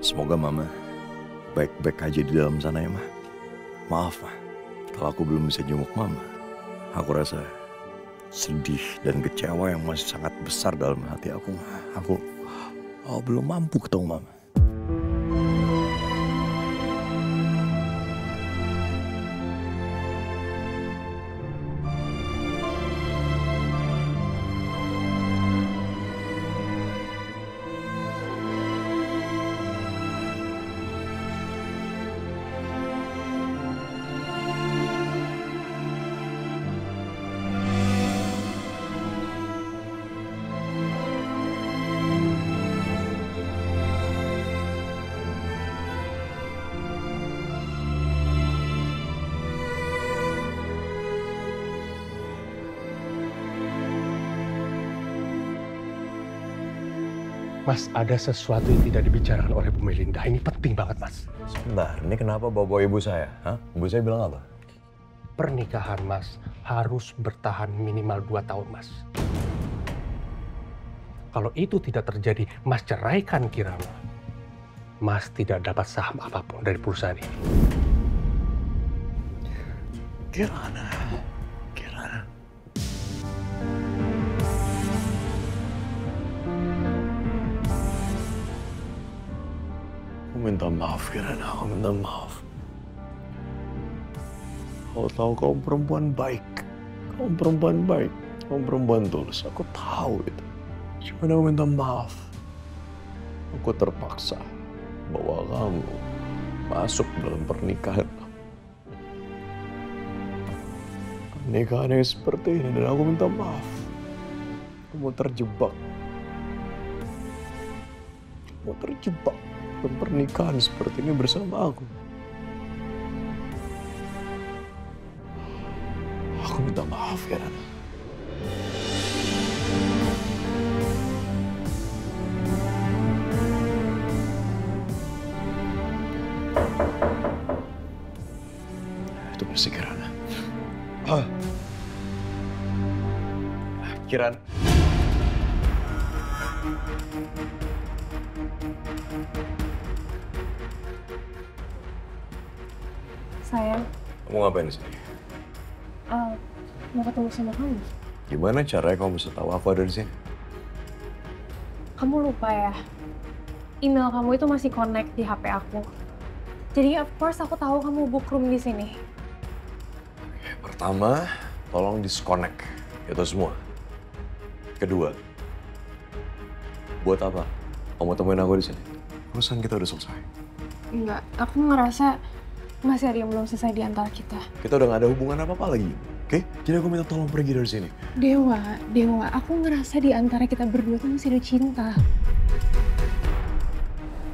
Semoga Mama baik-baik aja di dalam sana ya, Ma. Maaf, Ma, kalau aku belum bisa jenguk Mama. Aku rasa sedih dan kecewa yang masih sangat besar dalam hati aku, Ma. Aku belum mampu ketemu Mama. Mas, ada sesuatu yang tidak dibicarakan oleh Bu Melinda. Ini penting banget, Mas. Sebentar, ini kenapa bawa ibu saya? Hah? Ibu saya bilang apa? Pernikahan, Mas, harus bertahan minimal 2 tahun, Mas. Kalau itu tidak terjadi, Mas ceraikan Kirana. Mas tidak dapat saham apapun dari perusahaan ini. Kirana. Aku minta maaf, Kirana. Aku minta maaf. Kau tahu kau perempuan baik. Kau perempuan baik. Kau perempuan tulus. Aku tahu itu. Cuma aku minta maaf. Aku terpaksa bawa kamu masuk dalam pernikahan. Pernikahan yang seperti ini dan aku minta maaf. Kamu terjebak. Kamu terjebak dalam pernikahan seperti ini bersama aku. Aku minta maaf ya, Rana. Itu bersih, Kirana. Kiran. Sayang, Kamu ngapain di sini? mau ketemu sama kamu. Gimana caranya kamu bisa tahu aku ada di sini? Kamu lupa ya, email kamu itu masih connect di HP aku. Jadi of course aku tahu kamu book room di sini. Pertama, tolong disconnect itu semua. Kedua, buat apa? Kamu temuin aku di sini. Urusan kita udah selesai. Enggak, aku ngerasa masih ada yang belum selesai di antara kita. Kita udah gak ada hubungan apa-apa lagi. Oke? Jadi aku minta tolong pergi dari sini. Dewa, aku ngerasa di antara kita berdua tuh masih ada cinta.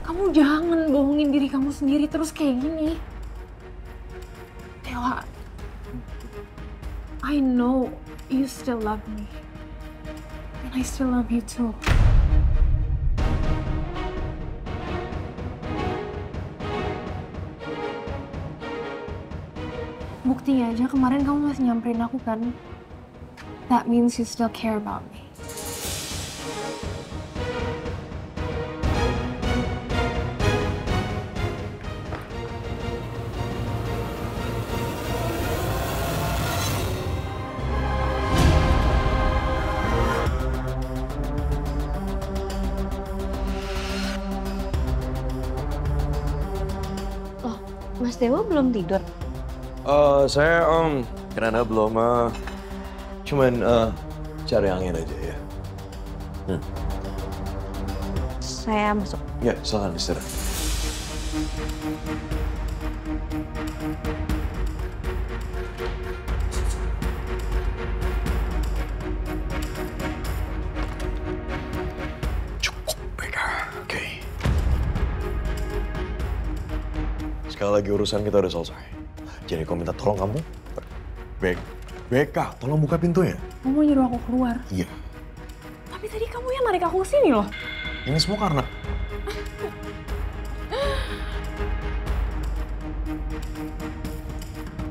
Kamu jangan bohongin diri kamu sendiri terus kayak gini. Dewa, I know you still love me. And I still love you too. Buktinya aja kemarin kamu masih nyamperin aku kan. That means you still care about me. Loh, Mas Dewa belum tidur? Saya karena belum cuman cari angin aja ya. Saya masuk. Ya, silakan istirahat. Cukup, Beka. Oke. Sekali lagi urusan kita udah selesai. Jadi aku minta tolong kamu. Beka, tolong buka pintunya. Kamu mau nyuruh aku keluar? Iya. Tapi tadi kamu yang narik aku ke sini loh. Ini semua karena...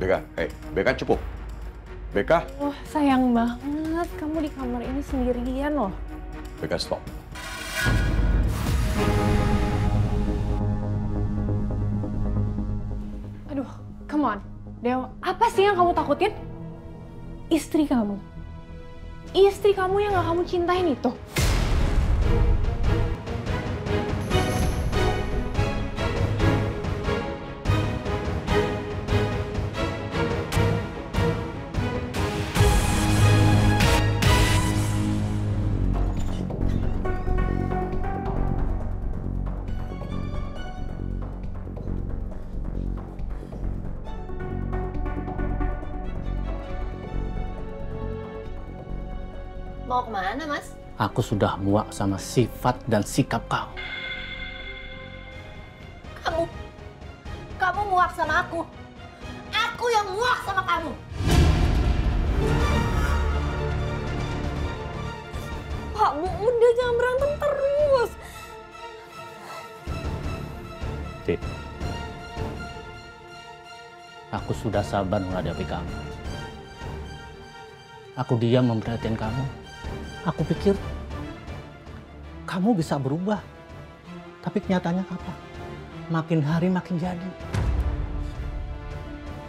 Beka, Beka cukup. Beka. Wah, sayang banget kamu di kamar ini sendirian loh. Beka, stop. Aduh, come on. Dewa, apa sih yang kamu takutin? Istri kamu. Istri kamu yang gak kamu cintain itu. Mau kemana, Mas? Aku sudah muak sama sifat dan sikap kau. Kamu muak sama aku. Aku yang muak sama kamu. Pak, Bu, udah jangan berantem terus. Cik, aku sudah sabar menghadapi kamu. Aku diam memperhatikan kamu. Aku pikir kamu bisa berubah. Tapi kenyataannya apa? Makin hari makin jadi.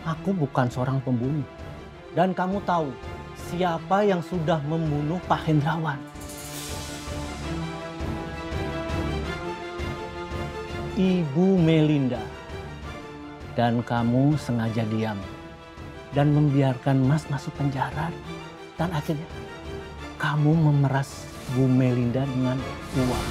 Aku bukan seorang pembunuh. Dan kamu tahu siapa yang sudah membunuh Pak Hendrawan. Ibu Melinda. Dan kamu sengaja diam. Dan membiarkan Mas masuk penjara. Dan akhirnya kamu memeras Bu Melinda dengan uang.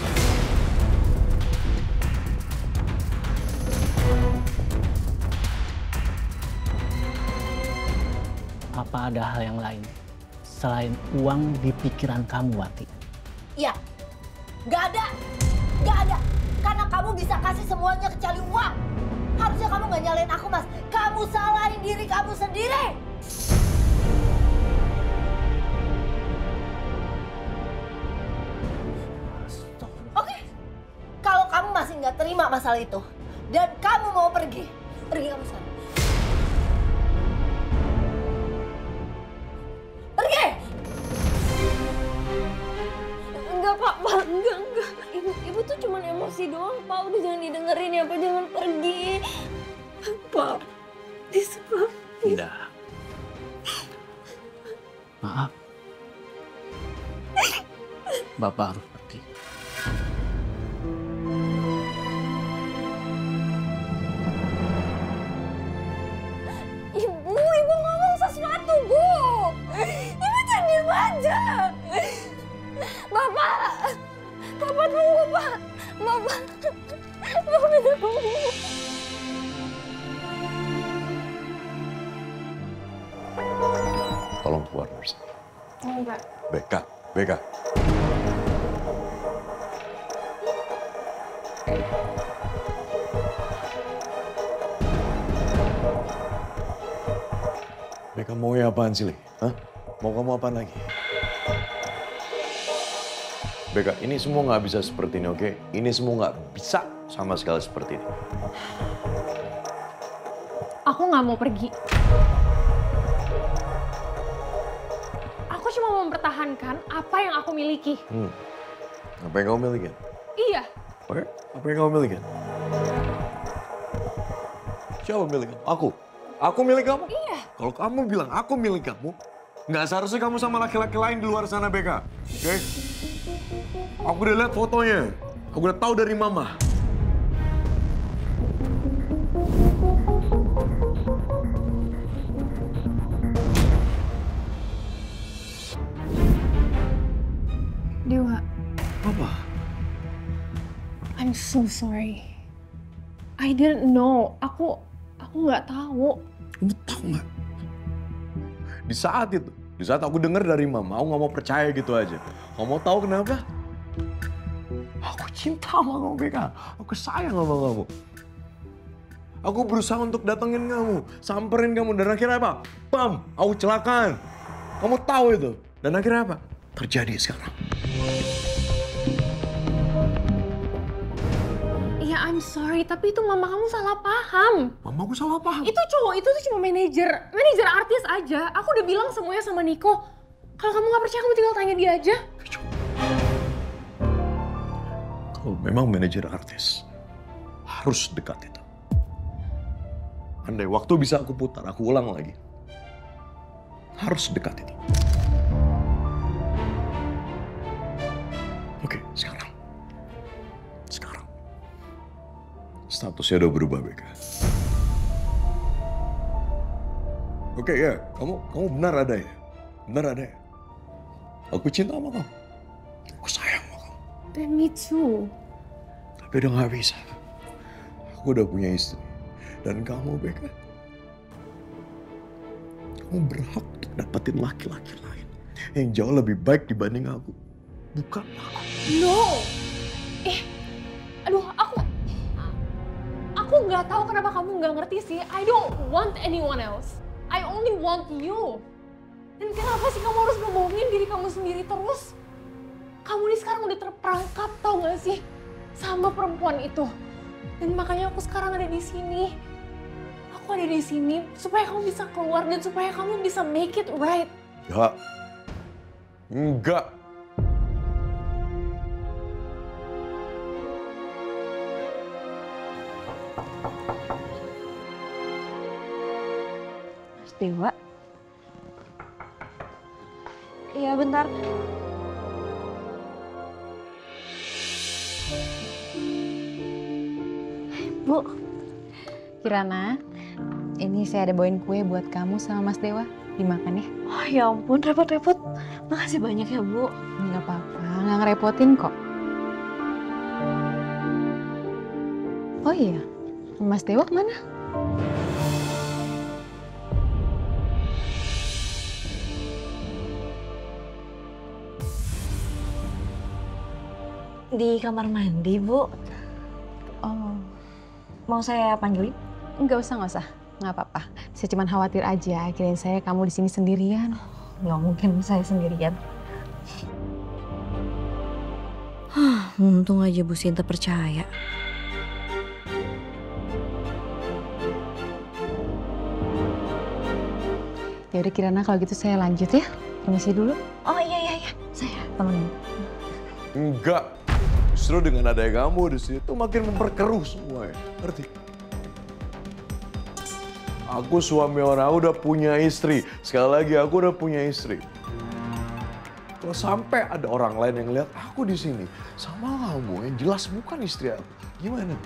Apa ada hal yang lain selain uang di pikiran kamu, Wati? Iya, nggak ada. Karena kamu bisa kasih semuanya kecuali uang. Harusnya kamu nggak nyalain aku, Mas. Kamu salahin diri kamu sendiri. Oke, kalau kamu masih nggak terima masalah itu dan kamu mau pergi kamu sekarang. Pergi! Enggak, Pak, enggak. Ibu tuh cuma emosi doang, Pak. Udah jangan didengerin ya, Pak. Jangan pergi. Pak, disebab. Tidak. Maaf. Bapak harus pergi. Ibu ngomong sesuatu, Bu. Ibu jangan diem aja. Bapak tunggu, Pak. Bapak minta tunggu. Tolong keluar dari sini. Enggak. Beka. Beka mau ya apaan sih, Li? Hah? Mau kamu apaan lagi? Beka, ini semua nggak bisa seperti ini, oke? Ini semua nggak bisa sama sekali seperti ini. Aku nggak mau pergi. Aku cuma mau mempertahankan apa yang aku miliki. Apa yang kamu miliki? Iya. Oke, apa yang kamu miliki? Siapa milik kamu? Aku. Aku milik kamu? Iya. Kalau kamu bilang aku milik kamu, nggak seharusnya kamu sama laki-laki lain di luar sana, Beka. Oke? Aku udah lihat fotonya. Aku udah tahu dari Mama. Dewa, Apa? I'm so sorry. I didn't know. Aku nggak tahu. Kamu tahu nggak? Di saat aku dengar dari mama, aku nggak mau percaya gitu aja. Nggak mau tahu kenapa? Aku cinta sama kamu, Beka. Aku sayang sama kamu. Aku berusaha untuk datengin kamu, samperin kamu, dan akhirnya apa? Bam, aku kecelakaan. Kamu tahu itu. Dan akhirnya apa? Terjadi sekarang. Iya, I'm sorry, tapi itu mama kamu salah paham. Mamaku salah paham. Itu cowok itu tuh cuma manajer artis aja. Aku udah bilang semuanya sama Niko. Kalau kamu nggak percaya, kamu tinggal tanya dia aja. Kalau memang manajer artis, harus dekat itu. Andai waktu bisa aku putar, aku ulang lagi. Harus dekat itu. Oke, sekarang. Statusnya udah berubah, Beka. Oke, ya, kamu benar ada ya? Benar ada ya? Aku cinta sama kamu. Aku sayang sama kamu. Dan me too. Tapi udah gak bisa. Aku udah punya istri. Dan kamu, Beka, kamu berhak untuk dapetin laki-laki lain yang jauh lebih baik dibanding aku. Bukan aku. No! Aduh, aku nggak tahu kenapa kamu nggak ngerti sih. I don't want anyone else. I only want you. Dan kenapa sih kamu harus ngebohongin diri kamu sendiri terus? Kamu ini sekarang udah terperangkap, tau gak sih? Sama perempuan itu. Dan makanya aku sekarang ada di sini. Aku ada di sini supaya kamu bisa keluar dan supaya kamu bisa make it right. Ya. Enggak. Mas Dewa. Iya, bentar. Bu, Kirana, ini saya ada bawain kue buat kamu sama Mas Dewa. Dimakan ya. Oh ya ampun, repot-repot. Makasih banyak ya, Bu. Nggak apa-apa, nggak ngerepotin kok. Oh iya, Mas Dewa kemana? Di kamar mandi, Bu. Oh, Mau saya panggilin? nggak usah. Nggak apa-apa. Saya cuma khawatir aja, kirain saya kamu di sini sendirian. Nggak mungkin saya sendirian. Untung aja Bu Sinta percaya. Ya udah Kirana, kalau gitu saya lanjut ya. Permisi dulu. Oh iya. Saya temenin. Enggak. Justru dengan adanya kamu di situ makin memperkeruh semua ya. Ngerti? Aku suami orang, aku udah punya istri. Sekali lagi aku udah punya istri. Kalau sampai ada orang lain yang lihat aku di sini sama kamu yang jelas bukan istri aku, gimana?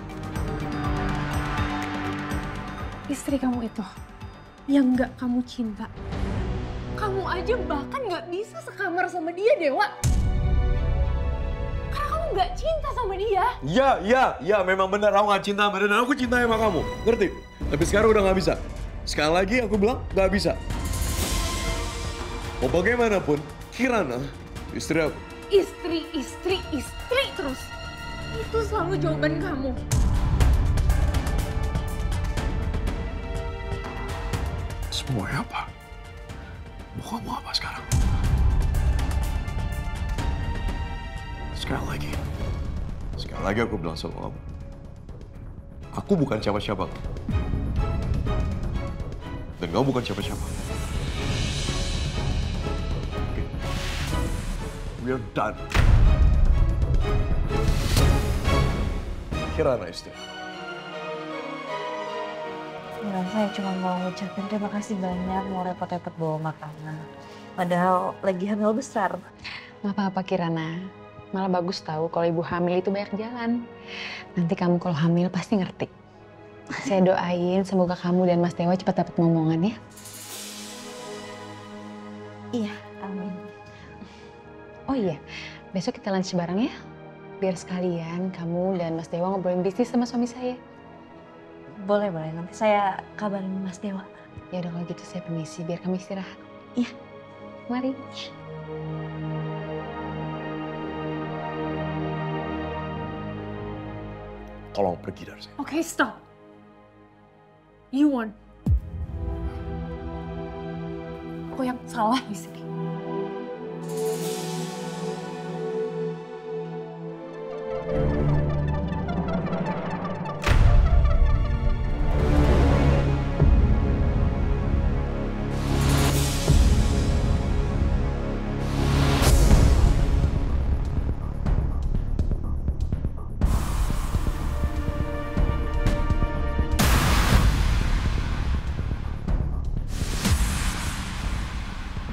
Istri kamu itu yang nggak kamu cinta. Kamu aja bahkan nggak bisa sekamar sama dia, Dewa. Karena kamu nggak cinta sama dia. Ya, memang benar aku gak cinta sama dia dan aku cinta sama kamu, ngerti? Tapi sekarang udah gak bisa. Sekali lagi aku bilang gak bisa. Mau bagaimanapun, Kirana, istri aku. Istri terus. Itu selalu jawaban kamu. Semuanya apa? Mau kamu apa sekarang? Sekali lagi aku bilang sama kamu. Aku bukan siapa-siapa. Dan kamu bukan siapa-siapa. Oke. We are done. Kirana istri. Ya, saya cuma mau ngucapin terima kasih banyak mau repot-repot bawa makanan. Padahal lagi hamil besar. Nggak apa-apa Kirana. Malah bagus tahu kalau ibu hamil itu banyak jalan. Nanti kamu kalau hamil pasti ngerti. Saya doain semoga kamu dan Mas Dewa cepat dapat momongan ya. Iya, amin. Oh iya, Besok kita lunch bareng ya. Biar sekalian kamu dan Mas Dewa ngobrolin bisnis sama suami saya. Boleh, boleh. Nanti saya kabarin Mas Dewa. Ya udah kalau gitu saya permisi biar kami istirahat. Iya. Mari. Tolong pergi dari sini. Okay, stop. You won. Aku yang salah di sini.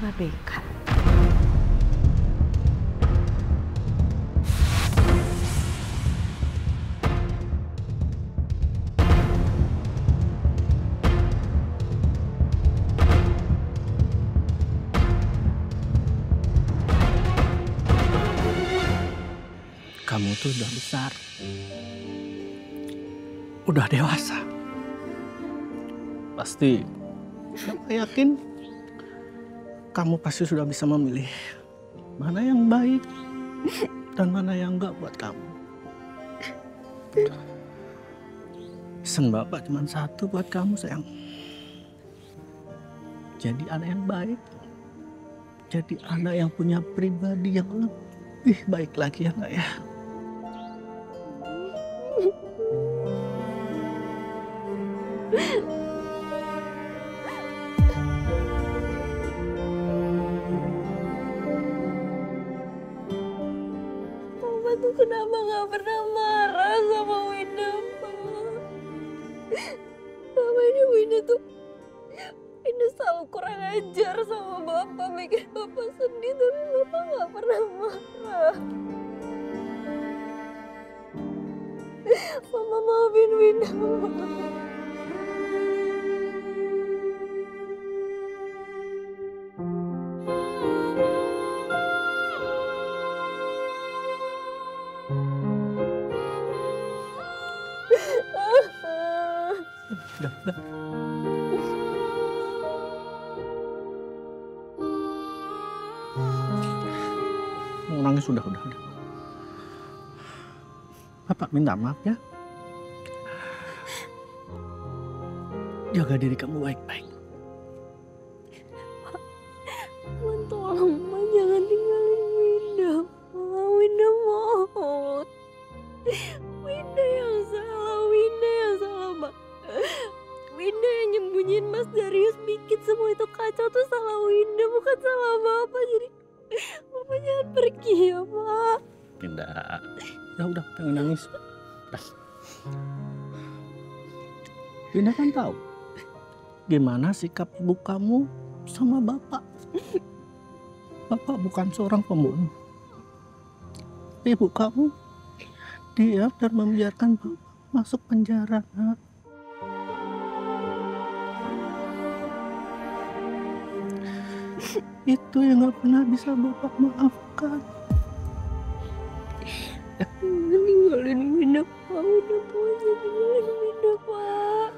Mbak Beka. Kamu tuh udah besar. Udah dewasa. Pasti, Bapak yakin kamu pasti sudah bisa memilih mana yang baik dan mana yang enggak buat kamu. Pesan Bapak cuma satu buat kamu, sayang. Jadi anak yang baik. Jadi anak yang punya pribadi yang lebih baik lagi, ya enggak ya? Mama tuh kenapa gak pernah marah sama Winda, Pak? Selama ini Winda selalu kurang ajar sama Bapak, bikin Bapak sedih, tapi Bapak gak pernah marah. Mama maafin Winda, Mama. Udah. Nangis udah. Bapak minta maaf ya. Jaga diri kamu baik-baik. Man, tolong, Man, jangan tinggalin Winda, Ma. Winda mohon. Winda yang salah, Mbak. Winda yang nyembunyiin Mas Darius, bikin semua itu kacau tuh salah Winda, bukan salah Bapak. Jadi Bapak jangan pergi ya, Pak. Tidak. Udah, jangan nangis. Udah. Winda kan tahu gimana sikap ibu kamu sama Bapak. Bapak bukan seorang pembunuh. Ibu kamu diam dan membiarkan Bapak masuk penjara, Nak. Itu yang gak pernah bisa Bapak maafkan. Tinggalin Winda, Pak. Winda punya, tinggalin Winda, Pak.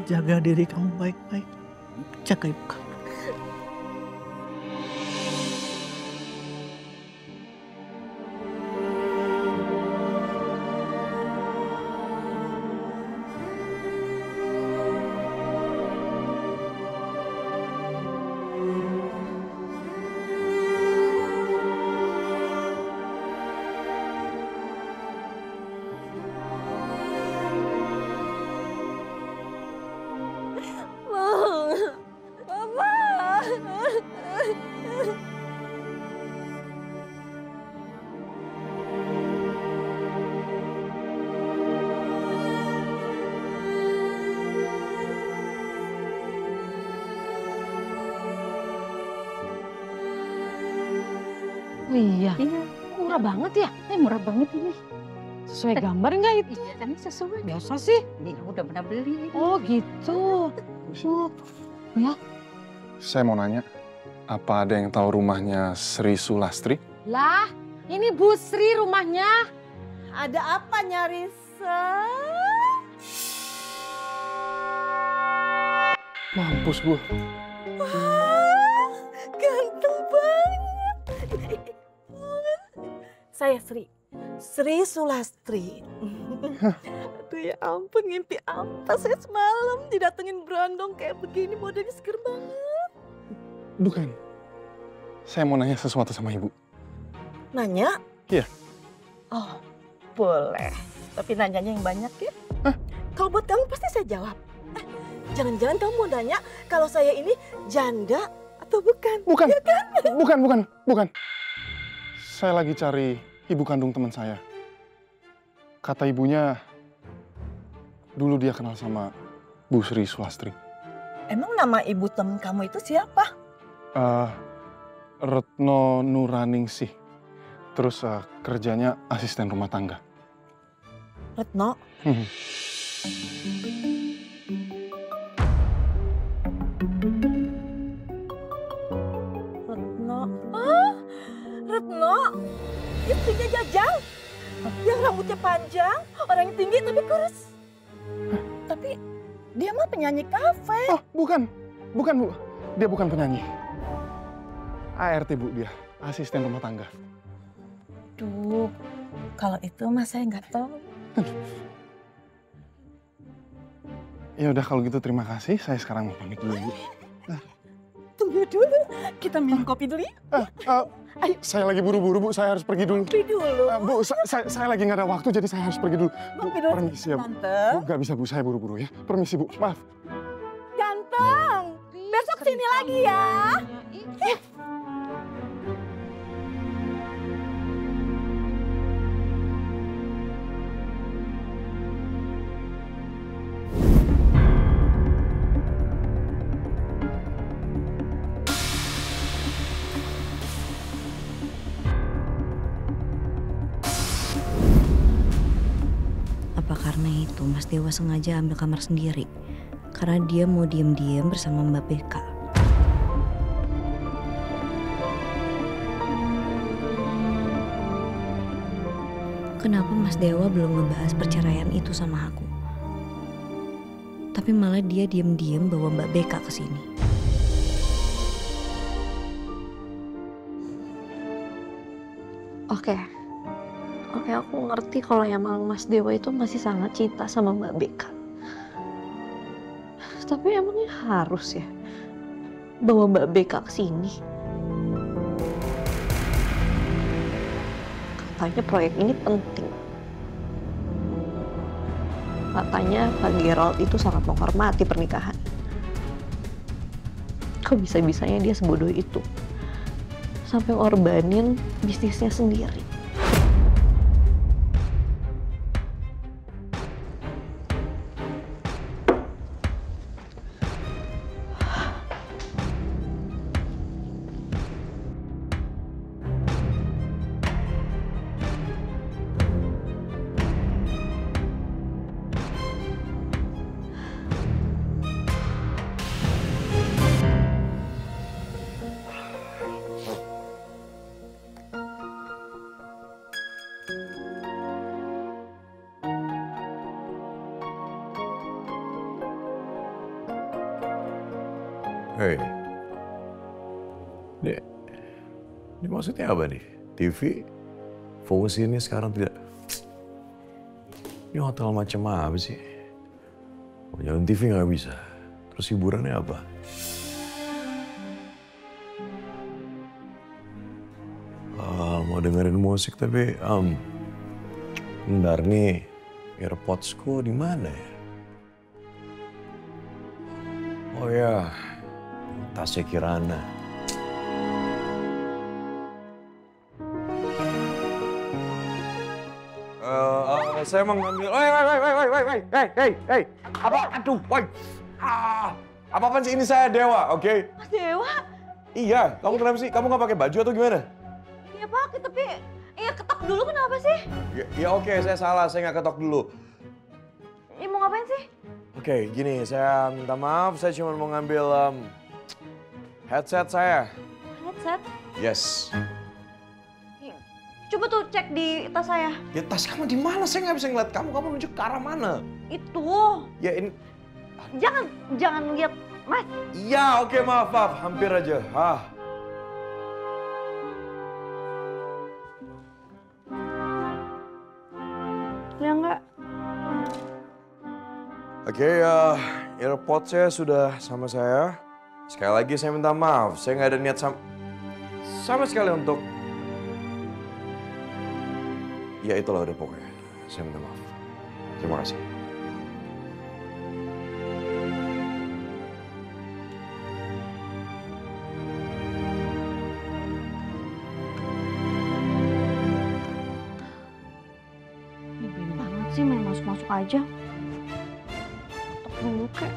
Jaga diri kamu baik-baik. Jaga ibu kamu. Oh iya, murah banget ya? Murah banget ini. Sesuai gambar nggak itu? Iya, kan sesuai. Biasa sih. Ini aku udah pernah beli. Oh gitu. Oh, ya. Saya mau nanya, apa ada yang tahu rumahnya Sri Sulastri? Lah, Ini Bu Sri rumahnya. Ada apa Nyarisa? Mampus gue. Wah, ganteng banget. Saya Sri. Sri Sulastri. Aduh ya ampun, ngimpi apa saya semalam didatengin berondong kayak begini, modelnya seger banget. Bukan. Saya mau nanya sesuatu sama ibu. Nanya? Iya. Oh, boleh. Tapi nanyanya yang banyak ya. Hah? Kalau buat kamu pasti saya jawab. Jangan-jangan kamu mau nanya kalau saya ini janda atau bukan? Bukan. Ya kan? Bukan. Saya lagi cari ibu kandung teman saya. Kata ibunya, dulu dia kenal sama Bu Sri Sulastri. Emang nama ibu temen kamu itu siapa? Retno Nuraningsih. Terus kerjanya asisten rumah tangga. Retno? Retno? Ah, Retno? Istrinya Jajang? Yang rambutnya panjang, orangnya tinggi tapi kurus. Tapi dia mah penyanyi kafe. Oh, bukan Bu. Dia bukan penyanyi. ART Bu dia, asisten rumah tangga. Duh, kalau itu mah saya nggak tahu. Ya udah kalau gitu terima kasih. Saya sekarang mau pamit dulu, Bu. Tunggu dulu, kita minum kopi dulu ya. Ayo. Saya lagi buru-buru, Bu. Saya harus pergi dulu. Kopi dulu. Bu, saya lagi nggak ada waktu, jadi saya harus pergi dulu. Bu, Kopi dulu. permisi ya, Bu. Ganteng. Bu, nggak bisa, Bu. Saya buru-buru ya. Permisi, Bu. Maaf. Ganteng. Besok sini lagi ya. Apa karena itu Mas Dewa sengaja ambil kamar sendiri? Karena dia mau diam-diam bersama Mbak Beka. Kenapa Mas Dewa belum ngebahas perceraian itu sama aku? Tapi malah dia diam-diam bawa Mbak Beka ke sini. Oke, aku ngerti kalau emang Mas Dewa itu masih sangat cinta sama Mbak Beka. Tapi emangnya harus ya bawa Mbak Beka ke sini? Katanya proyek ini penting. Katanya Pak Gerald itu sangat menghormati pernikahan. Kok bisa-bisanya dia sebodoh itu? Sampai ngorbanin bisnisnya sendiri. Hei, ini maksudnya apa nih? TV, fokus ini sekarang tidak. Ini hotel macam apa sih? Oh, jalan TV nggak bisa. Terus hiburannya apa? Mau dengerin musik tapi, bentar nih, AirPods-ku di mana ya? Oh ya. Tasnya Kirana. Saya mau ngambil. Hey. Apa? Aduh, woi. Apa-apaan sih ini saya Dewa, oke? Mas Dewa? Iya, kamu kenapa sih? Kamu nggak pakai baju atau gimana? Iya pakai, tapi ya ketok dulu kenapa sih? Ya oke, saya salah, saya nggak ketok dulu. Ya mau ngapain sih? Oke, gini, saya minta maaf, saya cuma mau ngambil headset saya. Headset? Yes. Coba tuh cek di tas saya. Ya tas kamu di mana? Saya nggak bisa ngeliat kamu. Kamu nunjuk ke arah mana? Itu. Ya ini. Jangan lihat, Mas. Iya, oke, maaf. Hampir aja. Ya enggak. Oke, AirPods saya sudah sama saya. Sekali lagi saya minta maaf. Saya nggak ada niat sama sekali untuk... Ya itulah udah pokoknya. Saya minta maaf. Terima kasih. Nyebelin banget sih main masuk-masuk aja. Tok dulu kek.